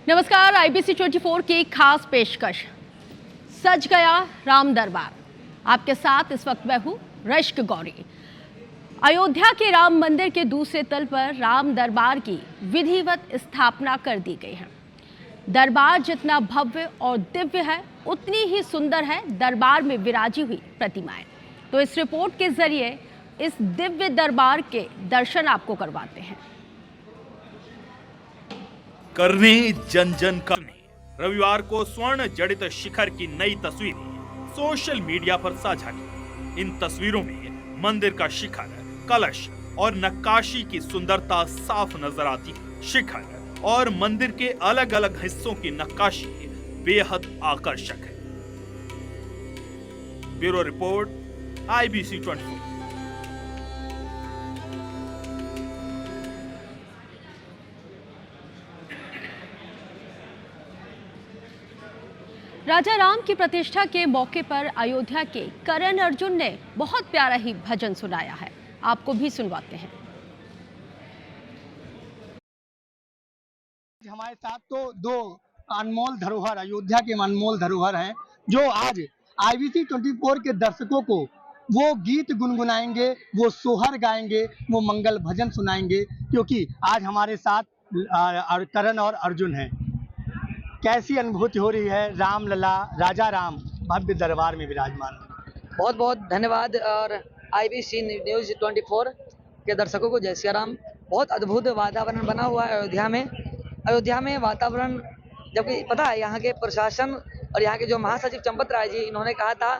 नमस्कार। IBC 24 की खास पेशकश सज गया राम दरबार। आपके साथ इस वक्त मैं हूं रश्क गौरी। अयोध्या के राम मंदिर के दूसरे तल पर राम दरबार की विधिवत स्थापना कर दी गई है। दरबार जितना भव्य और दिव्य है, उतनी ही सुंदर है दरबार में विराजी हुई प्रतिमाएं। तो इस रिपोर्ट के जरिए इस दिव्य दरबार के दर्शन आपको करवाते हैं। करने जन जन करने रविवार को स्वर्ण जड़ित शिखर की नई तस्वीरें सोशल मीडिया पर साझा की। इन तस्वीरों में मंदिर का शिखर, कलश और नक्काशी की सुंदरता साफ नजर आती है। शिखर और मंदिर के अलग अलग हिस्सों की नक्काशी बेहद आकर्षक है। Bureau report, IBC 24। राजा राम की प्रतिष्ठा के मौके पर अयोध्या के करण अर्जुन ने बहुत प्यारा ही भजन सुनाया है। आपको भी सुनवाते हैं। हमारे साथ तो दो अनमोल धरोहर, अयोध्या के अनमोल धरोहर हैं, जो आज IBC 24 के दर्शकों को वो गीत गुनगुनाएंगे, वो सोहर गाएंगे, वो मंगल भजन सुनाएंगे, क्योंकि आज हमारे साथ करण और अर्जुन हैं। कैसी अनुभूति हो रही है राम लला, राजा राम भव्य दरबार में विराजमान? बहुत बहुत धन्यवाद। और IBC न्यूज़ 24 के दर्शकों को जय श्री राम। बहुत अद्भुत वातावरण बना हुआ है अयोध्या में वातावरण, जबकि पता है यहाँ के प्रशासन और यहाँ के जो महासचिव चंपत राय जी, इन्होंने कहा था,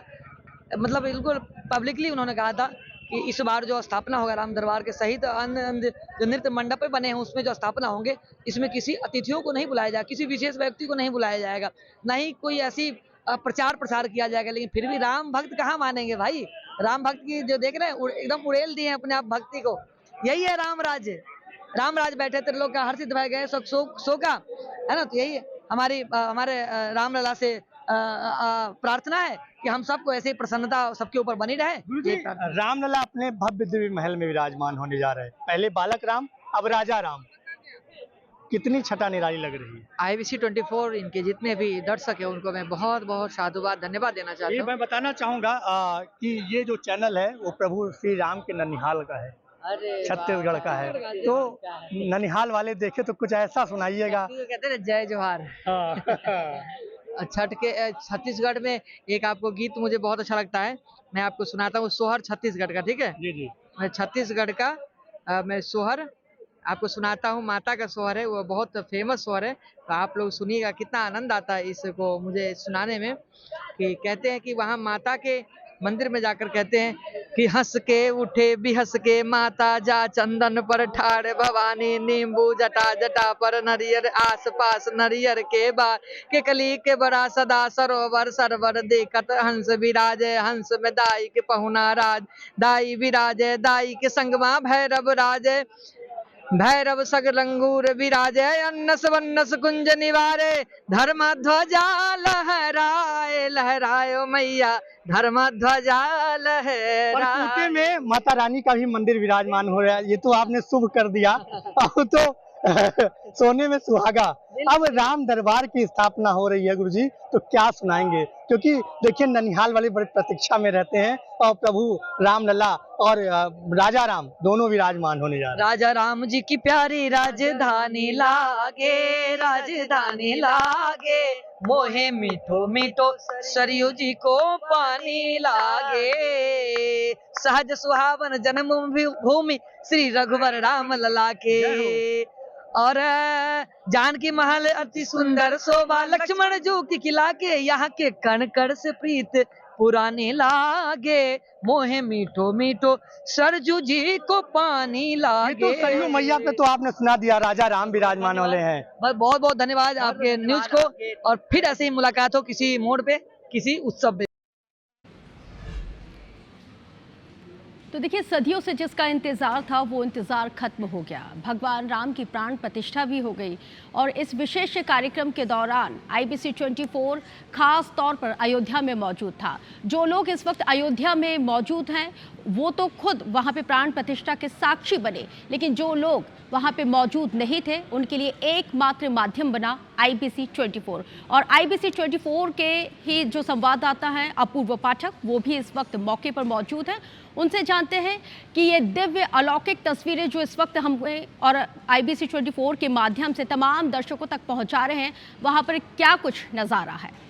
मतलब बिल्कुल पब्लिकली उन्होंने कहा था कि इस बार जो स्थापना होगा राम दरबार के सहित अन्य जो नृत्य मंडप बने हैं उसमें जो स्थापना होंगे, इसमें किसी अतिथियों को नहीं बुलाया जाएगा, किसी विशेष व्यक्ति को नहीं बुलाया जाएगा, ना ही कोई ऐसी प्रचार प्रसार किया जाएगा। लेकिन फिर भी राम भक्त कहाँ मानेंगे भाई। राम भक्त की जो देख रहे हैं एकदम उड़ेल दिए हैं अपने आप भक्ति को। यही है राम राज बैठे त्रिलोक का हर्षित भय गए सो का, है ना। तो यही हमारे रामलला से प्रार्थना है कि हम सबको ऐसे ही प्रसन्नता सबके ऊपर बनी रहे। गुरुजी, रामलला अपने भव्य दिव्य महल में विराजमान होने जा रहे हैं। पहले बालक राम, अब राजा राम। कितनी छटा निराली लग रही है। IBC 24 इनके जितने भी दर्शक है उनको मैं बहुत बहुत साधुवाद धन्यवाद देना चाहता ये हूँ। मैं बताना चाहूंगा कि ये जो चैनल है वो प्रभु श्री राम के ननिहाल का है, छत्तीसगढ़ का है। तो ननिहाल वाले देखे तो कुछ ऐसा सुनाइएगा। कहते हैं जय जोहार। छठ के छत्तीसगढ़ में एक आपको गीत मुझे बहुत अच्छा लगता है, मैं आपको सुनाता हूँ। सोहर छत्तीसगढ़ का, ठीक है जी जी। मैं छत्तीसगढ़ का मैं सोहर आपको सुनाता हूँ। माता का सोहर है, वो बहुत फेमस सोहर है, तो आप लोग सुनिएगा। कितना आनंद आता है इसको मुझे सुनाने में। कि कहते हैं कि वहाँ माता के मंदिर में जाकर कहते हैं कि हंस के उठे भी हंस के माता जा, चंदन पर ठाड़ भवानी, नींबू जटा जटा पर नरियर, आस पास नरियर के बार, के कली के बड़ा सदा सरोवर सरवर देखत हंस विराजे, हंस में दाई के पहुना राज, दाई विराजे, दाई के संगमा भैरव राजे, भैरव सग लंगूर विराजे, अन्नस वन्नस कुंज निवारे, धर्म ध्वजा लहराए लहराए मैया, धर्म ध्वजा लहराए। पर में माता रानी का भी मंदिर विराजमान हो रहा है, ये तो आपने शुभ कर दिया। अब तो सोने में सुहागा। अब राम दरबार की स्थापना हो रही है गुरुजी, तो क्या सुनाएंगे? क्योंकि देखिए ननिहाल वाले बड़े प्रतीक्षा में रहते हैं और प्रभु रामलला और राजा राम दोनों विराजमान होने जा रहे हैं। राजा राम जी की प्यारी राजधानी लागे, राजधानी लागे, मोहे मीठो मीठो सरयू जी को पानी लागे, सहज सुहावन जन्म भूमि श्री रघुवर राम लला के, और जानकी महल अति सुंदर शोभा, लक्ष्मण जो की किला के, यहाँ के कण कण से प्रीत पुराने लागे, मोहे मीठो मीठो सरजू जी को पानी लागे। ये तो सरयू मैया पे तो आपने सुना दिया, राजा राम विराजमान वाले हैं। बहुत बहुत धन्यवाद आपके न्यूज को, और फिर ऐसे ही मुलाकात हो किसी मोड़ पे, किसी उत्सव पे। तो देखिए, सदियों से जिसका इंतज़ार था वो इंतज़ार खत्म हो गया। भगवान राम की प्राण प्रतिष्ठा भी हो गई और इस विशेष कार्यक्रम के दौरान IBC 24 खास तौर पर अयोध्या में मौजूद था। जो लोग इस वक्त अयोध्या में मौजूद हैं वो तो खुद वहाँ पे प्राण प्रतिष्ठा के साक्षी बने, लेकिन जो लोग वहाँ पे मौजूद नहीं थे उनके लिए एकमात्र माध्यम बना IBC 24। और IBC 24 के ही जो संवाददाता हैं अपूर्व पाठक, वो भी इस वक्त मौके पर मौजूद हैं। उनसे जानते हैं कि ये दिव्य अलौकिक तस्वीरें जो इस वक्त हमें और IBC 24 के माध्यम से तमाम दर्शकों तक पहुंचा रहे हैं, वहाँ पर क्या कुछ नज़ारा है।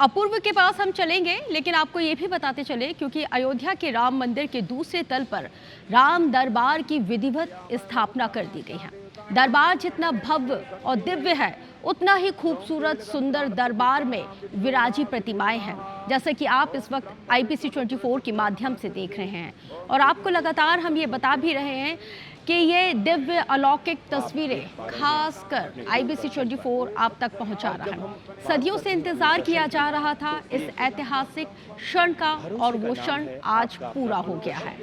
अपूर्व के पास हम चलेंगे, लेकिन आपको ये भी बताते चले क्योंकि अयोध्या के राम मंदिर के दूसरे तल पर राम दरबार की विधिवत स्थापना कर दी गई है। दरबार जितना भव्य और दिव्य है, उतना ही खूबसूरत सुंदर दरबार में विराजी प्रतिमाएं हैं, जैसे कि आप इस वक्त IBC 24 के माध्यम से देख रहे हैं। और आपको लगातार हम ये बता भी रहे हैं कि ये दिव्य अलौकिक तस्वीरें खासकर IBC 24 आप तक पहुंचा रहा है। सदियों से इंतजार किया जा रहा था इस ऐतिहासिक क्षण का, और वो क्षण आज पूरा हो गया है।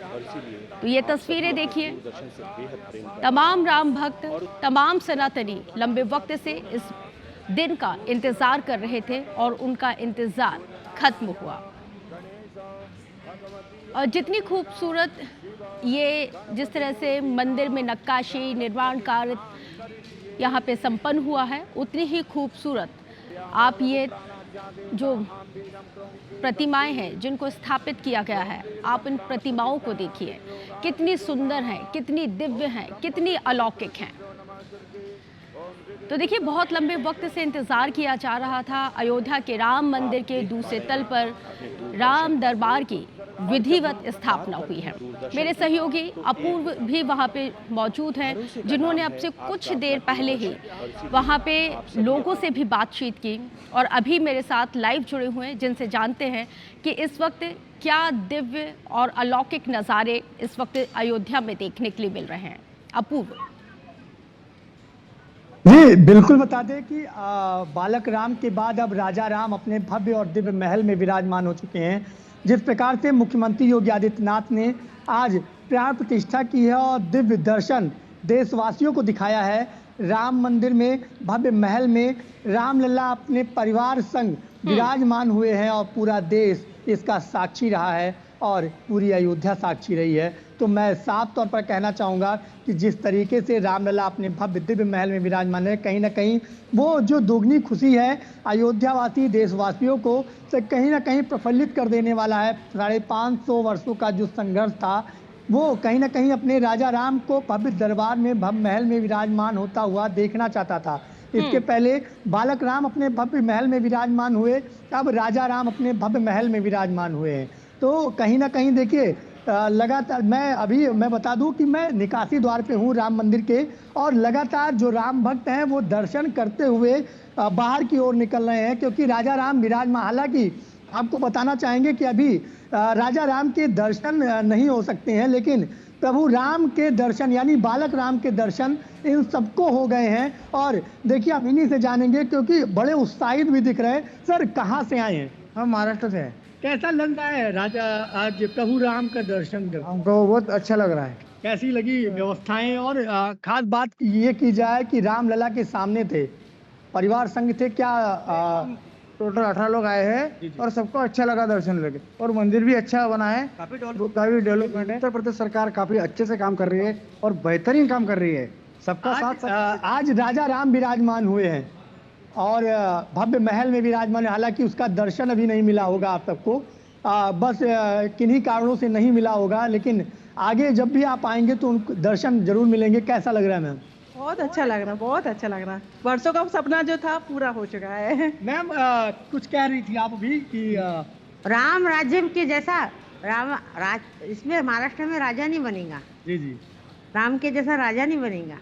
तो ये तस्वीरें देखिए, तमाम राम भक्त, तमाम सनातनी लंबे वक्त से इस दिन का इंतजार कर रहे थे और उनका इंतजार खत्म हुआ। और जितनी खूबसूरत ये जिस तरह से मंदिर में नक्काशी निर्माण कार्य यहाँ पे संपन्न हुआ है, उतनी ही खूबसूरत आप ये जो प्रतिमाएं हैं जिनको स्थापित किया गया है, आप इन प्रतिमाओं को देखिए, कितनी सुंदर हैं, कितनी दिव्य हैं, कितनी अलौकिक हैं। तो देखिए, बहुत लंबे वक्त से इंतज़ार किया जा रहा था। अयोध्या के राम मंदिर के दूसरे तल पर राम दरबार की विधिवत स्थापना हुई है। मेरे सहयोगी अपूर्व भी वहाँ पे मौजूद हैं, जिन्होंने अब से कुछ देर पहले ही वहाँ पे लोगों से भी बातचीत की और अभी मेरे साथ लाइव जुड़े हुए हैं, जिनसे जानते हैं कि इस वक्त क्या दिव्य और अलौकिक नज़ारे इस वक्त अयोध्या में देखने के लिए मिल रहे हैं। अपूर्व जी बिल्कुल बता दें कि बालक राम के बाद अब राजा राम अपने भव्य और दिव्य महल में विराजमान हो चुके हैं। जिस प्रकार से मुख्यमंत्री योगी आदित्यनाथ ने आज प्राण प्रतिष्ठा की है और दिव्य दर्शन देशवासियों को दिखाया है, राम मंदिर में भव्य महल में रामलला अपने परिवार संग विराजमान हुए हैं और पूरा देश इसका साक्षी रहा है और पूरी अयोध्या साक्षी रही है। तो मैं साफ तौर पर कहना चाहूँगा कि जिस तरीके से रामलला अपने भव्य दिव्य महल में विराजमान है, कहीं ना कहीं वो जो दोगुनी खुशी है अयोध्यावासी देशवासियों को से कहीं ना कहीं प्रफुल्लित कर देने वाला है। 550 वर्षों का जो संघर्ष था, वो कहीं ना कहीं अपने राजा राम को भव्य दरबार में भव्य महल में विराजमान होता हुआ देखना चाहता था। इसके पहले बालक राम अपने भव्य महल में विराजमान हुए, अब राजा राम अपने भव्य महल में विराजमान हुए हैं। तो कहीं ना कहीं देखिए, लगातार मैं बता दूं कि मैं निकासी द्वार पे हूं राम मंदिर के, और लगातार जो राम भक्त हैं वो दर्शन करते हुए बाहर की ओर निकल रहे हैं, क्योंकि राजा राम विराजमान, हालांकि आपको बताना चाहेंगे कि अभी राजा राम के दर्शन नहीं हो सकते हैं, लेकिन प्रभु राम के दर्शन यानी बालक राम के दर्शन इन सबको हो गए हैं। और देखिए, आप इन्हीं से जानेंगे क्योंकि बड़े उत्साहित भी दिख रहे हैं। सर, कहाँ से आए हैं? हम महाराष्ट्र से हैं। कैसा लग रहा है राजा आज प्रभु राम का दर्शन कर? हमको बहुत अच्छा लग रहा है। कैसी लगी व्यवस्थाएं? और खास बात ये की जाए कि रामलला के सामने थे, परिवार संग थे, क्या टोटल 18 लोग आए हैं और सबको अच्छा लगा दर्शन लगे, और मंदिर भी अच्छा बना है, काफी डेवलपमेंट है। उत्तर प्रदेश सरकार काफी अच्छे से काम कर रही है और बेहतरीन काम कर रही है। सबका साथ आज राजा राम विराजमान हुए हैं और भव्य महल में विराजमान, हालांकि उसका दर्शन अभी नहीं मिला होगा आप सबको, बस किन्हीं कारणों से नहीं मिला होगा, लेकिन आगे जब भी आप आएंगे तो उनको दर्शन जरूर मिलेंगे। कैसा लग रहा है मैम? बहुत अच्छा लग रहा है, बहुत अच्छा लग रहा है। वर्षों का सपना जो था पूरा हो चुका है। मैम कुछ कह रही थी आप अभी कि राम राज्य के जैसा इसमें महाराष्ट्र में राजा नहीं बनेगा। जी जी, राम के जैसा राजा नहीं बनेगा।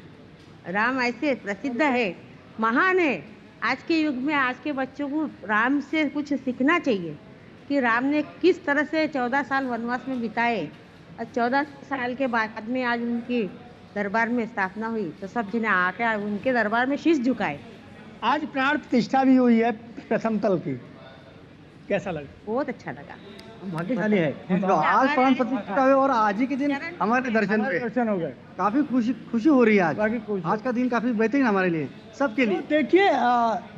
राम ऐसे प्रसिद्ध है, महान है। आज के युग में आज के बच्चों को राम से कुछ सीखना चाहिए कि राम ने किस तरह से 14 साल वनवास में बिताए और 14 साल के बाद में आज उनकी दरबार में स्थापना हुई, तो सब जने आके उनके दरबार में शीश झुकाए। आज प्राण प्रतिष्ठा भी हुई है प्रथम तल की, कैसा लगा? बहुत अच्छा लगा। भाग्यशाली है आज प्राण प्रतिष्ठा हुई और आज ही के दिन हमारे दर्शन हो गए। काफी खुशी हो रही है आज का दिन काफी बेहतरीन हमारे लिए, सबके लिए। देखिए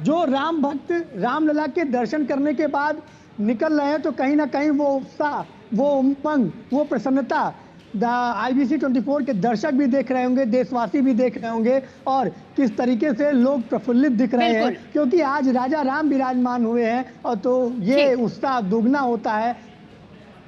जो राम भक्त रामलला के दर्शन करने के बाद निकल रहे हैं तो कहीं ना कहीं वो उत्साह, वो उमंग, वो प्रसन्नता IBC 24 के दर्शक भी देख रहे होंगे, देशवासी भी देख रहे होंगे और किस तरीके से लोग प्रफुल्लित दिख रहे हैं क्योंकि आज राजा राम विराजमान हुए हैं और तो ये उत्साह दुगना होता है।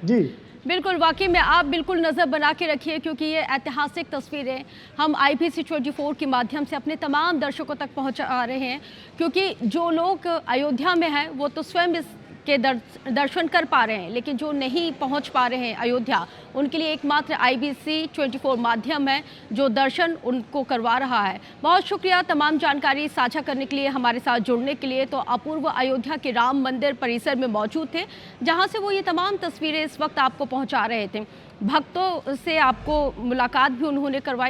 जी बिल्कुल, वाकई में आप बिल्कुल नज़र बना के रखिए क्योंकि ये ऐतिहासिक तस्वीरें हम IBC 24 के माध्यम से अपने तमाम दर्शकों तक पहुंचा रहे हैं क्योंकि जो लोग अयोध्या में हैं वो तो स्वयं के दर्शन कर पा रहे हैं, लेकिन जो नहीं पहुंच पा रहे हैं अयोध्या, उनके लिए एकमात्र IBC 24 माध्यम है जो दर्शन उनको करवा रहा है। बहुत शुक्रिया तमाम जानकारी साझा करने के लिए, हमारे साथ जुड़ने के लिए। तो अपूर्व अयोध्या के राम मंदिर परिसर में मौजूद थे जहां से वो ये तमाम तस्वीरें इस वक्त आपको पहुंचा रहे थे। भक्तों से आपको मुलाकात भी उन्होंने करवाई।